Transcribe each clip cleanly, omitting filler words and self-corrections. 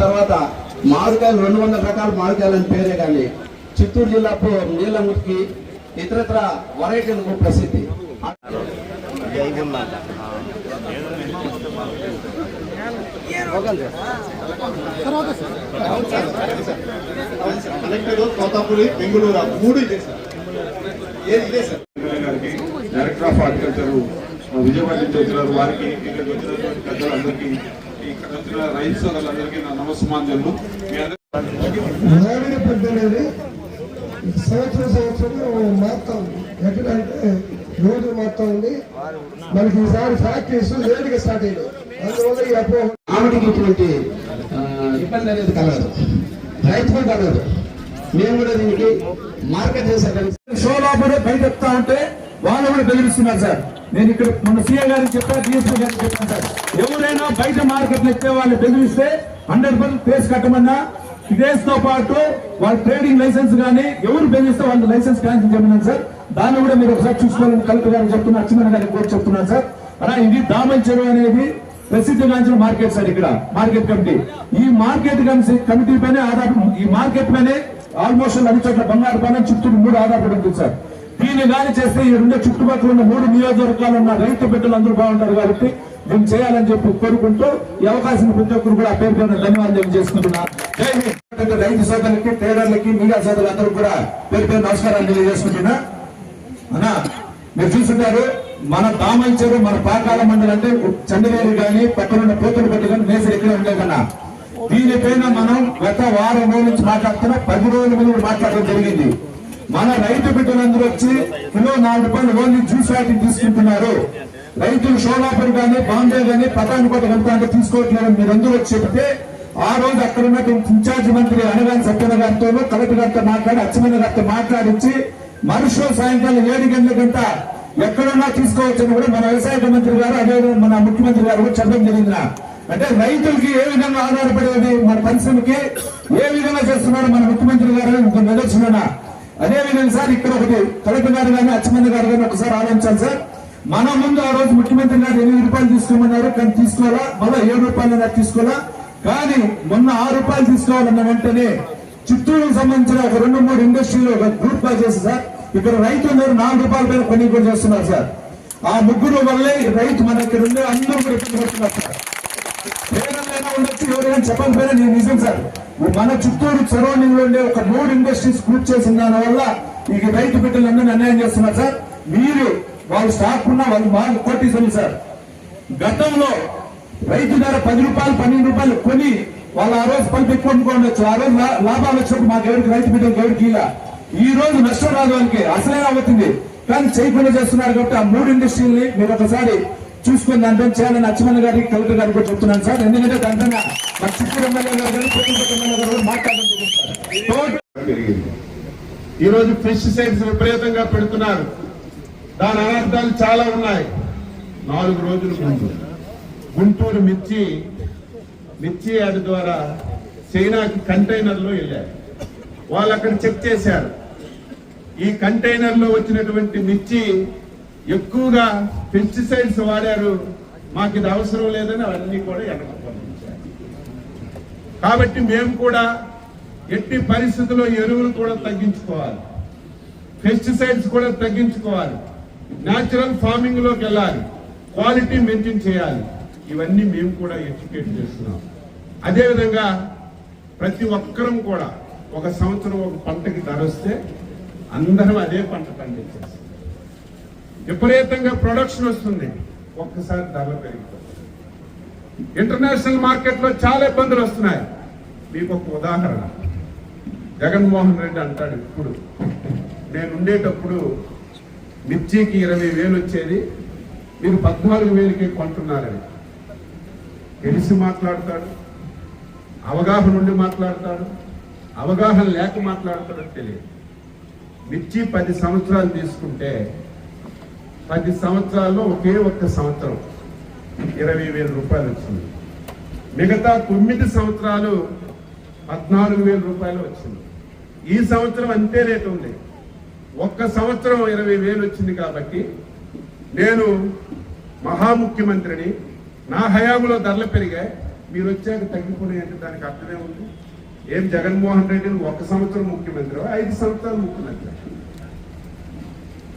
తర్వాత మామిడికాయలు 200 రకాల మామిడికాయలు అని పేరే కానీ చిత్తూరు జిల్లాకు నీలముకి ఇతరత్ర వెరైటీలకు ప్రసిద్ధి. బెంగళూరు 3 ఇదే sir. Director of horticulture Vijayawada నుంచి వచ్చినారు. వారికి ఇక్కడికి వచ్చినటువంటి పెద్దలందరికీ, ఇక్కడ వచ్చిన రైతు సోదరులందరికీ నా నమస్మాంజలు. అనేది సంవత్సరం మారుతా ఉంది. ఎక్కడంటే రోజు మారుతా ఉంది. మనకి ఈసారి ఫ్యాక్టరీస్ లేటుగా స్టార్ట్ అయ్యాయి. అందువల్ల ఈ అపోహ ఆమెకి ఇటువంటి ఇబ్బంది అనేది కలగదు, రైతులు కలగదు. మేము కూడా దీనికి మార్కెట్ చేసేదానికి షోలాపడే బయట చెప్తా ఉంటే వాళ్ళు కూడా బెదిరిస్తున్నారు సార్. నేను ఇక్కడ మొన్న సీఏ గారికి చెప్పాను, డిఎస్పీ గారికి చెప్పాను సార్. ఎవరైనా బయట మార్కెట్లు ఎత్తే వాళ్ళు బెదిరిస్తే 100% కేసు కట్టమన్నా, కేసుతో పాటు వాళ్ళ ట్రేడింగ్ లైసెన్స్ కానీ ఎవరు బెదిరిస్తే వాళ్ళ లైసెన్స్ క్యాన్సిల్ చేయమన్నాను సార్. దాన్ని కూడా మీరు ఒకసారి చూసుకోవాలని కలెక్టర్ గారికి చెప్తున్నా, అచ్చెన్నాయుడు గారికి కూడా చెప్తున్నాను సార్. అలా ఇది దామల్ చెరువు అనేది ప్రసిద్ధిగాంచిన మార్కెట్ సార్. ఇక్కడ మార్కెట్ కమిటీ, ఈ మార్కెట్ కమిటీ పైన ఈ మార్కెట్ పైనే ఆల్మోస్ట్ అన్ని చోట్ల బంగారు పైన చిత్తూరు 3 ఆధారపడి ఉంటుంది సార్. దీన్ని కానీ చేస్తే ఈ 2 చుట్టుపక్కల ఉన్న 3 నియోజకవర్గాలు ఉన్న రైతు బిడ్డలు అందరూ బాగుంటారు కాబట్టి దీన్ని చేయాలని చెప్పి కోరుకుంటూ ఈ అవకాశం ప్రతి ఒక్కరు కూడా పేరు పేరు ధన్యవాదాలు చేసుకుంటున్నా. రైతు సోదరులకి, ట్రేడర్లకి, మీడియా సోదరులందరూ కూడా పేరు పేరు నమస్కారాలు తెలియజేసుకుంటున్నా. అన్నా మీరు చూస్తుంటారు, మన దామల్ చెరువు, మన పాకాల మండలం అంటే చండవేలు కానీ పక్కనున్న పోతులు పట్టు కానీ నేసరి ఎక్కడ ఉండే కన్నా దీనిపైన మనం గత వారం రోజుల నుంచి మాట్లాడుతున్నా, 10 రోజుల ముందు మాట్లాడడం జరిగింది. మన రైతు బిడ్డలందరూ వచ్చి కిలో 4 రూపాయలు ఓన్లీ జ్యూస్ ఫ్యాక్టరీ తీసుకుంటున్నారు. రైతులు షోలాపూర్ కానీ, బాంబే కానీ, పటాన్కోట వెళ్తా అంటే తీసుకోవట్లేదని మీరందరూ వచ్చి చెప్తే, ఆ రోజు అక్కడ ఉన్నటువంటి ఇన్ఛార్జ్ మంత్రి అనగాని సత్యన గారితోనూ కలెక్టర్ గారితో మాట్లాడి, అచ్చెన్నాయుడు గారితో మాట్లాడించి మరుసటి సాయంకాలం 7 గంటలకంతా ఎక్కడున్నా తీసుకోవచ్చని కూడా మన వ్యవసాయ మంత్రి గారు, అదే మన ముఖ్యమంత్రి గారు కూడా చెప్పడం జరిగింది. అంటే రైతులకి ఏ విధంగా ఆధారపడేది, మన పరిశ్రమకి ఏ విధంగా చేస్తున్నారు మన ముఖ్యమంత్రి గారు నిదర్శన. అదే విధంగా సార్ ఇక్కడ ఒకటి కలెక్టర్ గారు కానీ, అచ్చెన్నాయుడు గారు కానీ ఒకసారి ఆలోచించాలి సార్. మన ముందు ఆ రోజు ముఖ్యమంత్రి గారు 8 రూపాయలు తీసుకోమన్నారు, కానీ తీసుకోవాలా, మళ్ళీ 7 రూపాయలు తీసుకోవాలా. కానీ మొన్న 6 రూపాయలు తీసుకోవాలన్న వెంటనే చిత్తూరుకు సంబంధించిన ఒక 2-3 ఇండస్ట్రీలో ఒక గ్రూప్ గా చేసి సార్ ఇక్కడ రైతులందరూ 4 రూపాయల పైన పని కూడా చేస్తున్నారు సార్. ఆ ముగ్గురు వల్లే రైతు మన ఇక్కడ ఉండే అందరూ కూడా ఇబ్బంది పడుతున్నారు సార్. పేదలైనా ఉండొచ్చు, ఎవరైనా చెప్పకపోయినా నేను నిజం సార్. మన చిత్తూరు సరౌండింగ్ లో ఉండే ఒక 3 ఇండస్ట్రీస్ గ్రూప్ చేసిన దాని వల్ల ఈ రైతు బిడ్డలందరూ అన్యాయం చేస్తున్నారు సార్. మీరు వాళ్ళు స్టాక్ ఉన్న వాళ్ళు బాగా కోటీసులు సార్. గతంలో రైతు ధర 10 రూపాయలు 12 రూపాయలు కొని వాళ్ళు ఆ రోజు పని ఎక్కువ అనుకోవచ్చు. ఆ రోజు లాభాలు వచ్చినప్పుడు మాకు ఎవరికి రైతు బిడ్డలకు ఎవరికి ఇలా ఈ రోజు నష్టం రాదు, వాళ్ళకి అసలే అవుతుంది. కానీ చేయకుండా చేస్తున్నారు కాబట్టి ఆ 3 ఇండస్ట్రీని మీరు ఒకసారి చూసుకుని దాంట్లో చేయాలని అచ్చెన్నాయుడు గారికి, కలెక్టర్ గారికి కూడా చెప్తున్నాను సార్. ఎందుకంటే దాంట్లో మా చిత్తూరు ఎమ్మెల్యే గారు కానీ, కొత్తపేట ఎమ్మెల్యే గారు కూడా మాట్లాడడం జరిగింది. ఈ రోజు పెస్టిసైడ్స్ విపరీతంగా పెడుతున్నారు. దాని అనర్థాలు చాలా ఉన్నాయి. 4 రోజుల ముందు గుంటూరు మిర్చి యాడ్ ద్వారా చైనాకి కంటైనర్లో వెళ్ళారు. వాళ్ళు అక్కడ చెక్ చేశారు. ఈ కంటైనర్ లో వచ్చినటువంటి మిర్చి ఎక్కువగా పెస్టిసైడ్స్ వాడారు, మాకు ఇది అవసరం లేదని అవన్నీ కూడా వెనక్కి పంపించారు. కాబట్టి మేము కూడా ఎట్టి పరిస్థితుల్లో ఎరువులు కూడా తగ్గించుకోవాలి, పెస్టిసైడ్స్ కూడా తగ్గించుకోవాలి, న్యాచురల్ ఫార్మింగ్ లోకి వెళ్ళాలి, క్వాలిటీ మెయింటైన్ చేయాలి. ఇవన్నీ మేము కూడా ఎడ్యుకేట్ చేస్తున్నాం. అదేవిధంగా ప్రతి ఒక్కరం కూడా ఒక సంవత్సరం ఒక పంటకి ధర వస్తే అందరం అదే పంట పండించేస్తాం. విపరీతంగా ప్రొడక్షన్ వస్తుంది, ఒక్కసారి ధరలు పెరిగిపోతుంది. ఇంటర్నేషనల్ మార్కెట్ లో చాలా ఇబ్బందులు వస్తున్నాయి. మీకు ఒక ఉదాహరణ, జగన్మోహన్ రెడ్డి అంటాడు, ఇప్పుడు నేను ఉండేటప్పుడు మిర్చికి 20,000 వచ్చేది, మీరు 14,000కే కొంటున్నారని. తెలిసి మాట్లాడతాడు, అవగాహన ఉండి మాట్లాడతాడు, అవగాహన లేక మాట్లాడతాడో తెలియదు. మిర్చి 10 సంవత్సరాలు తీసుకుంటే 10 సంవత్సరాల్లో ఒకే ఒక్క సంవత్సరం 20,000 రూపాయలు వచ్చింది. మిగతా 9 సంవత్సరాలు 14,000 రూపాయలు వచ్చింది. ఈ సంవత్సరం అంతే రేటు ఉంది. ఒక్క సంవత్సరం 20,000 వచ్చింది. కాబట్టి నేను మహాముఖ్యమంత్రిని, నా హయాంలో ధరలు పెరిగాయి, మీరు వచ్చాక తగ్గిపోయినాయి అంటే దానికి అర్థమే ఉంది. ఏం జగన్మోహన్ రెడ్డి 1 సంవత్సరం ముఖ్యమంత్రి, 5 సంవత్సరాలు ముఖ్యమంత్రి,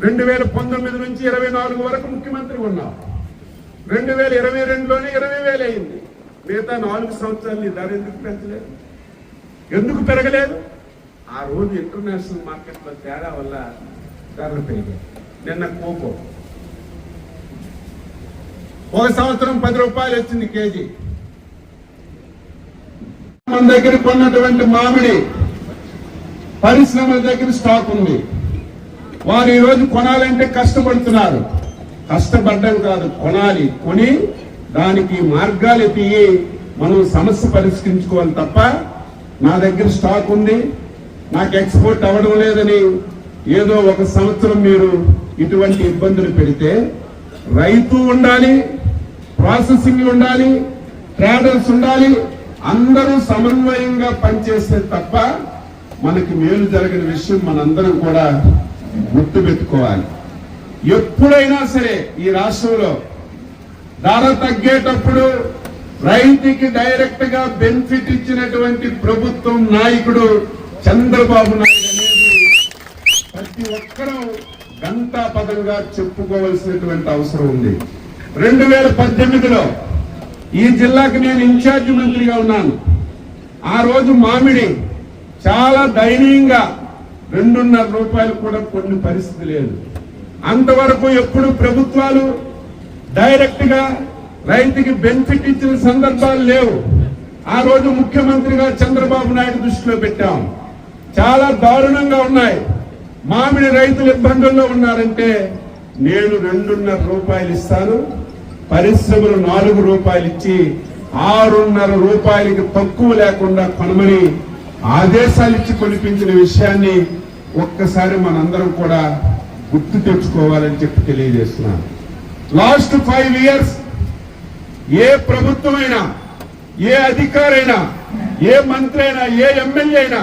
2019 నుంచి 24 వరకు ముఖ్యమంత్రి ఉన్నావు. 2022లోనే 20,000 అయింది. మిగతా 4 సంవత్సరాలు ధర ఎందుకు పెంచలేదు, ఎందుకు పెరగలేదు? ఆ రోజు ఇంటర్నేషనల్ మార్కెట్లో తేడా వల్ల ధరలు పెరిగాయి. నిన్న కోకో 1 సంవత్సరం 10 రూపాయలు వచ్చింది కేజీ. మన దగ్గర కొన్నటువంటి మామిడి పరిశ్రమల దగ్గర స్టాక్ ఉంది. వారు ఈ రోజు కొనాలంటే కష్టపడుతున్నారు. కష్టపడడం కాదు, కొనాలి. కొని దానికి మార్గాలు ఎత్తి మనం సమస్య పరిష్కరించుకోవాలి తప్ప నా దగ్గర స్టాక్ ఉంది, నాకు ఎక్స్పోర్ట్ అవ్వడం లేదని ఏదో 1 సంవత్సరం మీరు ఇటువంటి ఇబ్బందులు పెడితే, రైతు ఉండాలి, ప్రాసెసింగ్ ఉండాలి, ట్రేడర్స్ ఉండాలి, అందరూ సమన్వయంగా పనిచేస్తే తప్ప మనకి మేలు జరగని విషయం మనందరం కూడా గుర్తుపెట్టుకోవాలి. ఎప్పుడైనా సరే ఈ రాష్ట్రంలో ధర తగ్గేటప్పుడు రైతుకి డైరెక్ట్ గా బెనిఫిట్ ఇచ్చినటువంటి ప్రభుత్వం నాయకుడు చంద్రబాబు నాయుడు అనేది ప్రతి ఒక్కరూ గంటాపదంగా చెప్పుకోవాల్సినటువంటి అవసరం ఉంది. 2018లో ఈ జిల్లాకి నేను ఇన్ఛార్జ్ మంత్రిగా ఉన్నాను. ఆ రోజు మామిడి చాలా దయనీయంగా 2.5 రూపాయలు కూడా కొన్ని పరిస్థితి లేదు. అంతవరకు ఎప్పుడు ప్రభుత్వాలు డైరెక్ట్ గా రైతుకి బెనిఫిట్ ఇచ్చిన సందర్భాలు లేవు. ఆ రోజు ముఖ్యమంత్రిగా చంద్రబాబు నాయుడు దృష్టిలో పెట్టాం. చాలా దారుణంగా ఉన్నాయి. మామిడి రైతులు ఇబ్బందుల్లో ఉన్నారంటే నేను 2.5 రూపాయలు ఇస్తాను, పరిశ్రమలు 4 రూపాయలు ఇచ్చి 6.5 రూపాయలకి తక్కువ లేకుండా కొనమని ఆదేశాలు ఇచ్చి కొనిపించిన విషయాన్ని ఒక్కసారి మనందరం కూడా గుర్తు తెచ్చుకోవాలని చెప్పి తెలియజేస్తున్నాను. లాస్ట్ 5 ఇయర్స్ ఏ ప్రభుత్వమైనా, ఏ అధికారైనా, ఏ మంత్రి అయినా, ఏ ఎమ్మెల్యే అయినా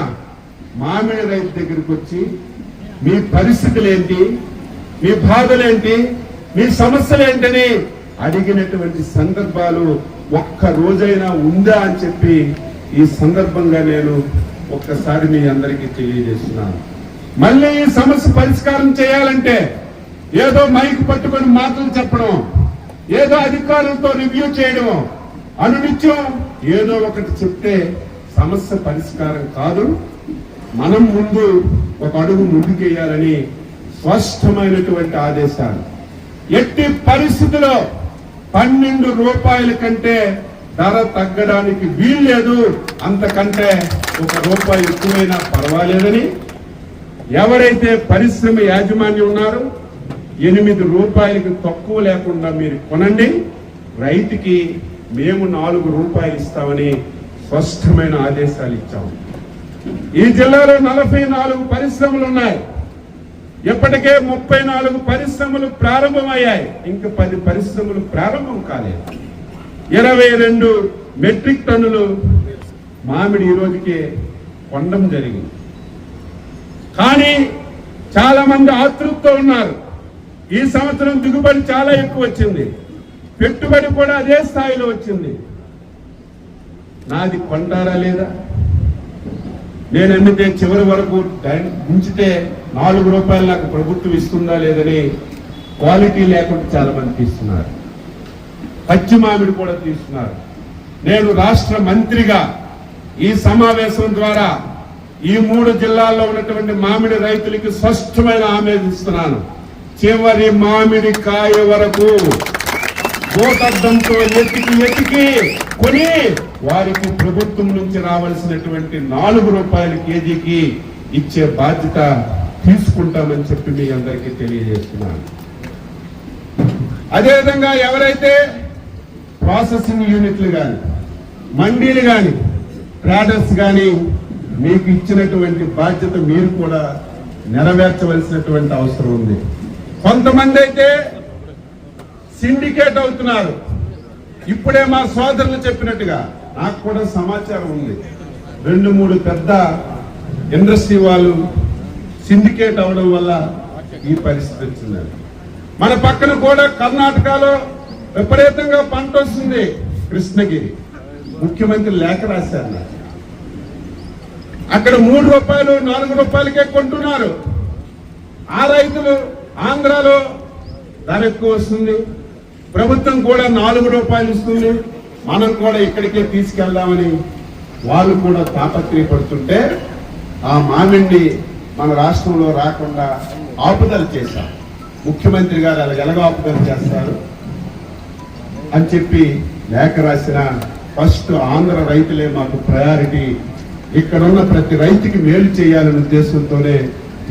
మామిడి రైతు దగ్గరికి వచ్చి మీ పరిస్థితులేంటి, మీ బాధలేంటి, మీ సమస్యలేంటని అడిగినటువంటి సందర్భాలు ఒక్క రోజైనా ఉందా అని చెప్పి ఈ సందర్భంగా నేను ఒక్కసారి మీ అందరికీ తెలియజేస్తున్నాను. మళ్ళీ ఈ సమస్య పరిష్కారం చేయాలంటే ఏదో మైక్ పట్టుకొని మాటలు చెప్పడం, ఏదో అధికారులతో రివ్యూ చేయడం, అనునిత్యం ఏదో ఒకటి చెప్తే సమస్య పరిష్కారం కాదు. మనం ముందు ఒక అడుగు ముందుకేయాలని స్పష్టమైనటువంటి ఆదేశాలు. ఎట్టి పరిస్థితిలో 12 రూపాయల కంటే ధర తగ్గడానికి వీల్లేదు, అంతకంటే 1 రూపాయి ఎక్కువైనా పర్వాలేదని ఎవరైతే పరిశ్రమ యాజమాన్యం ఉన్నారో 8 రూపాయలకి తక్కువ లేకుండా మీరు కొనండి, రైతుకి మేము 4 రూపాయలు ఇస్తామని స్పష్టమైన ఆదేశాలు ఇచ్చాము. ఈ జిల్లాలో 44 పరిశ్రమలు ఉన్నాయి. ఇప్పటికే 34 పరిశ్రమలు ప్రారంభమయ్యాయి. ఇంకా 10 పరిశ్రమలు ప్రారంభం కాలేదు. 22 మెట్రిక్ టన్నులు మామిడి ఈ రోజుకి కొనడం జరిగింది. కానీ చాలా మంది ఆతృతతో ఉన్నారు. ఈ సంవత్సరం దిగుబడి చాలా ఎక్కువ వచ్చింది, పెట్టుబడి కూడా అదే స్థాయిలో వచ్చింది. నాది కొంటారా లేదా? నేను అమ్మితే చివరి వరకు ఉంచితే 4 రూపాయలు నాకు ప్రభుత్వం ఇస్తుందా లేదని క్వాలిటీ లేకుండా చాలా మంది తీస్తున్నారు. పచ్చి మామిడి కూడా తీస్తున్నారు. నేను రాష్ట్ర మంత్రిగా ఈ సమావేశం ద్వారా ఈ 3 జిల్లాల్లో ఉన్నటువంటి మామిడి రైతులకి స్పష్టమైన హామీ ఇస్తున్నాను. చివరి మామిడి కాయ వరకు గోతద్దంతో ఎతికి కొని వారికి ప్రభుత్వం నుంచి రావాల్సినటువంటి 4 రూపాయల కేజీకి ఇచ్చే బాధ్యత తీసుకుంటామని చెప్పి మీ అందరికీ తెలియజేస్తున్నాను. అదేవిధంగా ఎవరైతే ప్రాసెసింగ్ యూనిట్లు కానీ, మండీలు కానీ, ట్రేడర్స్ కానీ మీకు ఇచ్చినటువంటి బాధ్యత మీరు కూడా నెరవేర్చవలసినటువంటి అవసరం ఉంది. కొంతమంది అయితే సిండికేట్ అవుతున్నారు. ఇప్పుడే మా సోదరులు చెప్పినట్టుగా నాకు కూడా సమాచారం ఉంది. 2-3 పెద్ద ఇండస్ట్రీ వాళ్ళు సిండికేట్ అవడం వల్ల ఈ పరిస్థితి వచ్చింది. మన పక్కన కూడా కర్ణాటకలో విపరీతంగా పంట వస్తుంది. కృష్ణగిరి ముఖ్యమంత్రి లేఖ రాశారు నాకు. అక్కడ 3 రూపాయలు 4 రూపాయలకే కొంటున్నారు. ఆ రైతులు ఆంధ్రాలో ధర ఎక్కువ వస్తుంది, ప్రభుత్వం కూడా 4 రూపాయలు ఇస్తుంది, మనం కూడా ఇక్కడికే తీసుకెళ్దామని వాళ్ళు కూడా తాపత్రయపడుతుంటే ఆ మామిడిని మన రాష్ట్రంలో రాకుండా ఆపుదల చేశారు. ముఖ్యమంత్రి గారు అలా ఎలాగో ఆపుదల చేస్తారు అని చెప్పి లేఖ రాసిన ఫస్ట్ ఆంధ్ర రైతులే మాకు ప్రయారిటీ, ఇక్కడున్న ప్రతి రైతుకి మేలు చేయాలనే ఉద్దేశంతోనే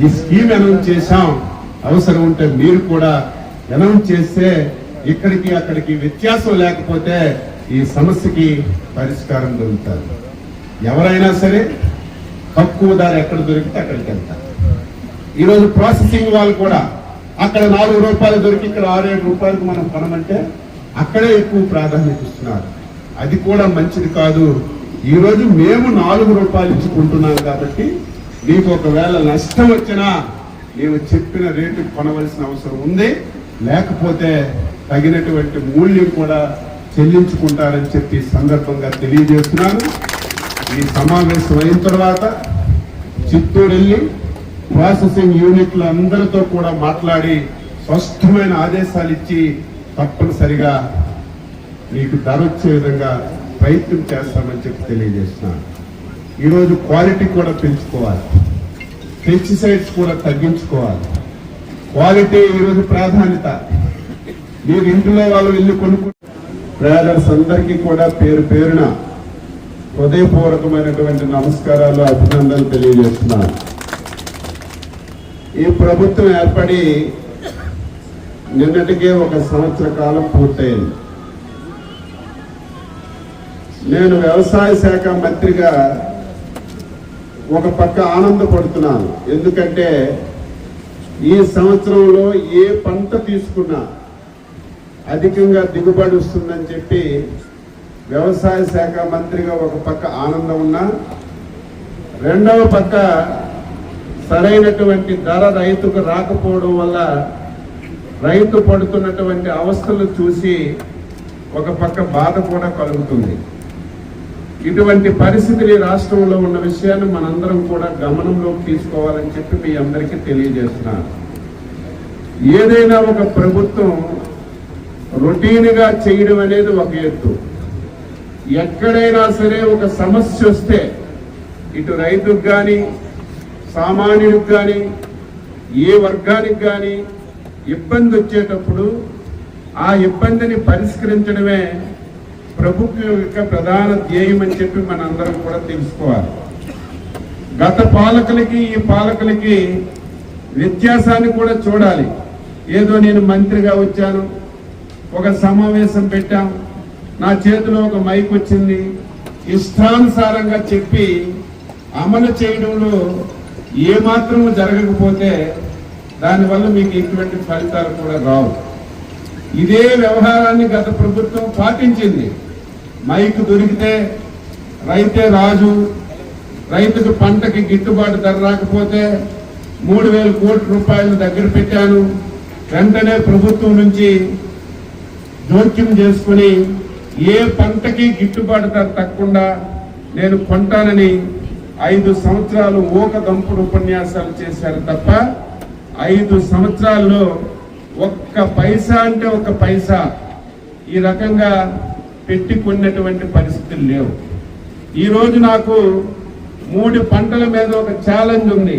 ఈ స్కీమ్ అనౌన్స్ చేశాం. అవసరం ఉంటే మీరు కూడా అనౌన్స్ చేస్తే ఇక్కడికి అక్కడికి వ్యత్యాసం లేకపోతే ఈ సమస్యకి పరిష్కారం దొరుకుతారు. ఎవరైనా సరే తక్కువ ధర ఎక్కడ దొరికితే అక్కడికి వెళ్తారు. ఈరోజు ప్రాసెసింగ్ వాళ్ళు కూడా అక్కడ 4 రూపాయలు దొరికి ఇక్కడ 6-7 రూపాయలకు మనం కొనమంటే అక్కడే ఎక్కువ ప్రాధాన్యత ఇస్తున్నారు. అది కూడా మంచిది కాదు. ఈ రోజు మేము 4 రూపాయలు ఇచ్చుకుంటున్నాం కాబట్టి మీకు ఒకవేళ నష్టం వచ్చినా మేము చెప్పిన రేటు కొనవలసిన అవసరం ఉంది, లేకపోతే తగినటువంటి మూల్యం కూడా చెల్లించుకుంటారని చెప్పి సందర్భంగా తెలియజేస్తున్నాను. ఈ సమావేశం అయిన తర్వాత చిత్తూరు వెళ్ళి ప్రాసెసింగ్ యూనిట్ల అందరితో కూడా మాట్లాడి స్పష్టమైన ఆదేశాలు ఇచ్చి తప్పనిసరిగా మీకు ధర వచ్చే విధంగా ప్రయత్నం చేస్తామని చెప్పి తెలియజేస్తున్నాను. ఈరోజు క్వాలిటీ కూడా పెంచుకోవాలి, పెస్టిసైడ్స్ కూడా తగ్గించుకోవాలి. క్వాలిటీ ఈరోజు ప్రాధాన్యత. మీరు ఇంట్లో వాళ్ళు వెళ్ళి కొనుక్కు ట్రేడర్స్ అందరికీ కూడా పేరు పేరున హృదయపూర్వకమైనటువంటి నమస్కారాలు, అభినందనలు తెలియజేస్తున్నాను. ఈ ప్రభుత్వం ఏర్పడి నిన్నటికే 1 సంవత్సర కాలం పూర్తయింది. నేను వ్యవసాయ శాఖ మంత్రిగా ఒక పక్క ఆనందపడుతున్నాను. ఎందుకంటే ఈ సంవత్సరంలో ఏ పంట తీసుకున్నా అధికంగా దిగుబడి వస్తుందని చెప్పి వ్యవసాయ శాఖ మంత్రిగా ఒక పక్క ఆనందం ఉన్నా, రెండవ పక్క సరైనటువంటి ధర రైతుకు రాకపోవడం వల్ల రైతు పడుతున్నటువంటి అవస్థలు చూసి ఒక పక్క బాధ కూడా కలుగుతుంది. ఇటువంటి పరిస్థితులు రాష్ట్రంలో ఉన్న విషయాన్ని మనందరం కూడా గమనంలోకి తీసుకోవాలని చెప్పి మీ అందరికీ తెలియజేస్తున్నాను. ఏదైనా ఒక ప్రభుత్వం రొటీన్గా చేయడం అనేది ఒక ఎత్తు. ఎక్కడైనా సరే ఒక సమస్య వస్తే ఇటు రైతుకు కానీ సామాన్యుడికి కానీ ఏ వర్గానికి కానీ ఇబ్బంది వచ్చేటప్పుడు ఆ ఇబ్బందిని పరిష్కరించడమే ప్రభుత్వం యొక్క ప్రధాన ధ్యేయం అని చెప్పి మనందరం కూడా తెలుసుకోవాలి. గత పాలకులకి ఈ పాలకులకి వ్యత్యాసాన్ని కూడా చూడాలి. ఏదో నేను మంత్రిగా వచ్చాను, ఒక సమావేశం పెట్టాం, నా చేతిలో ఒక మైక్ వచ్చింది, ఇష్టానుసారంగా చెప్పి అమలు చేయడంలో ఏమాత్రము జరగకపోతే దానివల్ల మీకు ఎటువంటి ఫలితాలు కూడా రావు. ఇదే వ్యవహారాన్ని గత ప్రభుత్వం పాటించింది. మైక్ దొరికితే రైతే రాజు, రైతుకు పంటకి గిట్టుబాటు ధర రాకపోతే 3,000 కోట్ల రూపాయలు దగ్గర పెట్టాను, వెంటనే ప్రభుత్వం నుంచి జోక్యం చేసుకుని ఏ పంటకి గిట్టుబాటు ధర తగ్గకుండా నేను కొంటానని 5 సంవత్సరాలు దంపుడు ఉపన్యాసాలు చేశారు తప్ప 5 సంవత్సరాల్లో ఒక్క పైసా అంటే ఒక్క పైసా ఈ రకంగా పెట్టి కొన్నటువంటి పరిస్థితులు లేవు. ఈరోజు నాకు 3 పంటల మీద ఒక ఛాలెంజ్ ఉంది.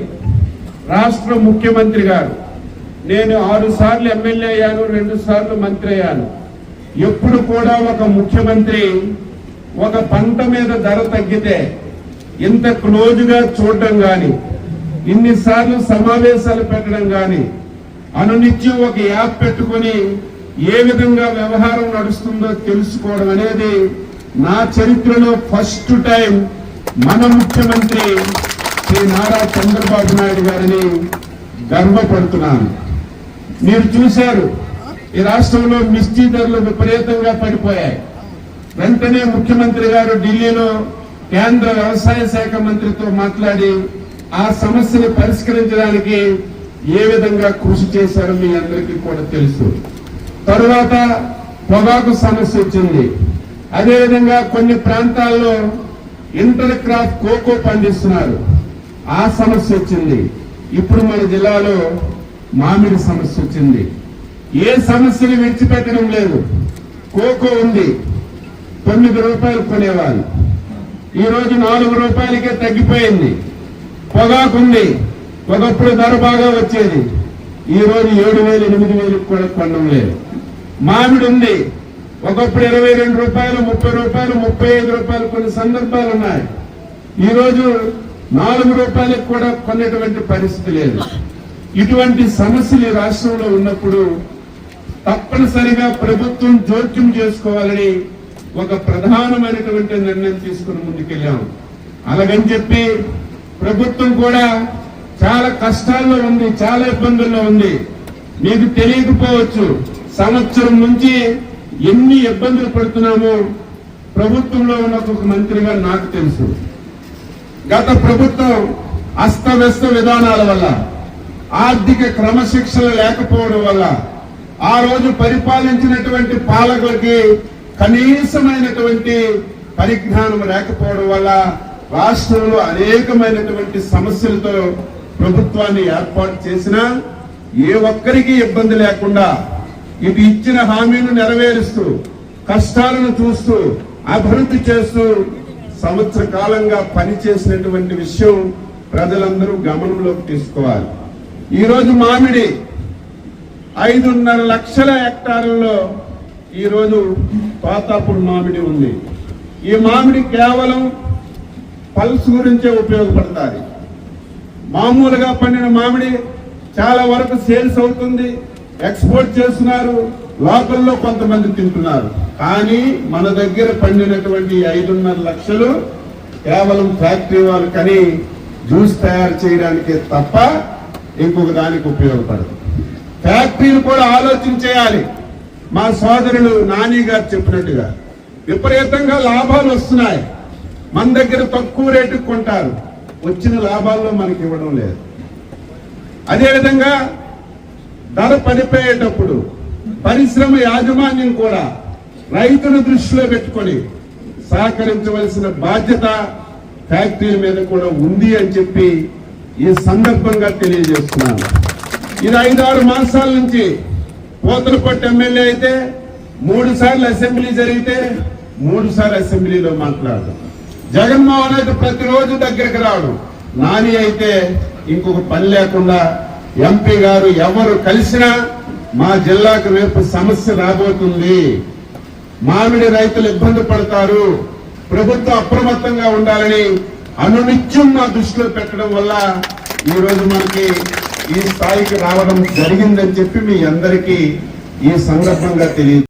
రాష్ట్ర ముఖ్యమంత్రి గారు, నేను 6 సార్లు ఎమ్మెల్యే అయ్యాను, 2 సార్లు మంత్రి అయ్యాను. ఎప్పుడు కూడా ఒక ముఖ్యమంత్రి ఒక పంట మీద ధర తగ్గితే ఇంత క్లోజ్గా చూడటం కానీ, ఇన్నిసార్లు సమావేశాలు పెట్టడం కానీ, అనునిత్యం ఒక యాప్ పెట్టుకుని ఏ విధంగా వ్యవహారం నడుస్తుందో తెలుసుకోవడం అనేది నా చరిత్రలో ఫస్ట్ టైం మన ముఖ్యమంత్రి శ్రీ నారా చంద్రబాబు నాయుడు గారిని గర్వపడుతున్నాను. మీరు చూశారు, ఈ రాష్ట్రంలో మిర్చి ధరలు విపరీతంగా పడిపోయాయి. వెంటనే ముఖ్యమంత్రి గారు ఢిల్లీలో కేంద్ర వ్యవసాయ శాఖ మంత్రితో మాట్లాడి ఆ సమస్యను పరిష్కరించడానికి ఏ విధంగా కృషి చేశారో మీ అందరికీ కూడా తెలుసు. తరువాత పొగాకు సమస్య వచ్చింది. అదేవిధంగా కొన్ని ప్రాంతాల్లో ఇంటర్ క్రాప్ కోకో పండిస్తున్నారు, ఆ సమస్య వచ్చింది. ఇప్పుడు మన జిల్లాలో మామిడి సమస్య వచ్చింది. ఏ సమస్యని విడిచిపెట్టడం లేదు. కోకో ఉంది, 9 రూపాయలు కొనేవాళ్ళు, ఈ రోజు 4 రూపాయలకే తగ్గిపోయింది. పొగాకుంది, ఒకప్పుడు ధర బాగా వచ్చేది, ఈ రోజు 7,000 8,000 కూడా కొనడం లేదు. మామిడి ఉంది, ఒకప్పుడు 22 రూపాయలు 30 రూపాయలు 35 రూపాయలు కొన్ని సందర్భాలు ఉన్నాయి, ఈ రోజు 4 రూపాయలకు కూడా కొనేటువంటి పరిస్థితి లేదు. ఇటువంటి సమస్యలు ఈ రాష్ట్రంలో ఉన్నప్పుడు తప్పనిసరిగా ప్రభుత్వం జోక్యం చేసుకోవాలని ఒక ప్రధానమైనటువంటి నిర్ణయం తీసుకుని ముందుకెళ్ళాం. అలాగని చెప్పి ప్రభుత్వం కూడా చాలా కష్టాల్లో ఉంది, చాలా ఇబ్బందుల్లో ఉంది. మీకు తెలియకపోవచ్చు, సంవత్సరం నుంచి ఎన్ని ఇబ్బందులు పడుతున్నామో ప్రభుత్వంలో ఉన్న ఒక మంత్రిగా నాకు తెలుసు. గత ప్రభుత్వం అస్తవ్యస్త విధానాల వల్ల, ఆర్థిక క్రమశిక్షణ లేకపోవడం వల్ల, ఆ రోజు పరిపాలించినటువంటి పాలకులకి కనీసమైనటువంటి పరిజ్ఞానం లేకపోవడం వల్ల రాష్ట్రంలో అనేకమైనటువంటి సమస్యలతో ప్రభుత్వాన్ని ఏర్పాటు చేసినా ఏ ఒక్కరికి ఇబ్బంది లేకుండా ఇటు ఇచ్చిన హామీలు నెరవేరుస్తూ, కష్టాలను చూస్తూ, అభివృద్ధి చేస్తూ సంవత్సర కాలంగా పనిచేసినటువంటి విషయం ప్రజలందరూ గమనంలోకి తీసుకోవాలి. ఈ రోజు మామిడి 5.5 లక్షల హెక్టార్లలో ఈ రోజు తోతాపుడు మామిడి ఉంది. ఈ మామిడి కేవలం పల్స్ గురించే ఉపయోగపడుతుంది. మామూలుగా పండిన మామిడి చాలా వరకు సేల్స్ అవుతుంది, ఎక్స్పోర్ట్ చేస్తున్నారు, లోకల్లో కొంతమంది తింటున్నారు. కానీ మన దగ్గర పండినటువంటి 5.5 లక్షలు కేవలం ఫ్యాక్టరీ వాళ్ళు కానీ జ్యూస్ తయారు చేయడానికే తప్ప ఇంకొక దానికి ఉపయోగపడదు. ఫ్యాక్టరీలు కూడా ఆలోచన చేయాలి. మా సోదరులు నాని గారు చెప్పినట్టుగా విపరీతంగా లాభాలు వస్తున్నాయి, మన దగ్గర తక్కువ రేటుకు కొంటారు, వచ్చిన లాభాల్లో మనకి ఇవ్వడం లేదు. అదేవిధంగా ధర పడిపోయేటప్పుడు పరిశ్రమ యాజమాన్యం కూడా రైతును దృష్టిలో పెట్టుకొని సహకరించవలసిన బాధ్యత ఫ్యాక్టరీల మీద కూడా ఉంది అని చెప్పి ఈ సందర్భంగా తెలియజేస్తున్నాను. ఇది 5-6 మాసాల నుంచి పోతలపట్టు ఎమ్మెల్యే అయితే 3 సార్లు అసెంబ్లీ జరిగితే 3 సార్లు అసెంబ్లీలో మాట్లాడడం, జగన్మోహన్ అయితే ప్రతిరోజు దగ్గరికి రావడం, నాని అయితే ఇంకొక పని లేకుండా ఎంపీ గారు ఎవరు కలిసినా మా జిల్లాకు రేపు సమస్య రాబోతుంది, మామిడి రైతులు ఇబ్బంది పడతారు, ప్రభుత్వం అప్రమత్తంగా ఉండాలని అనునిత్యం మా దృష్టిలో పెట్టడం వల్ల ఈ రోజు మనకి ఈ స్థాయికి రావడం జరిగిందని చెప్పి మీ అందరికీ ఈ సందర్భంగా తెలియదు.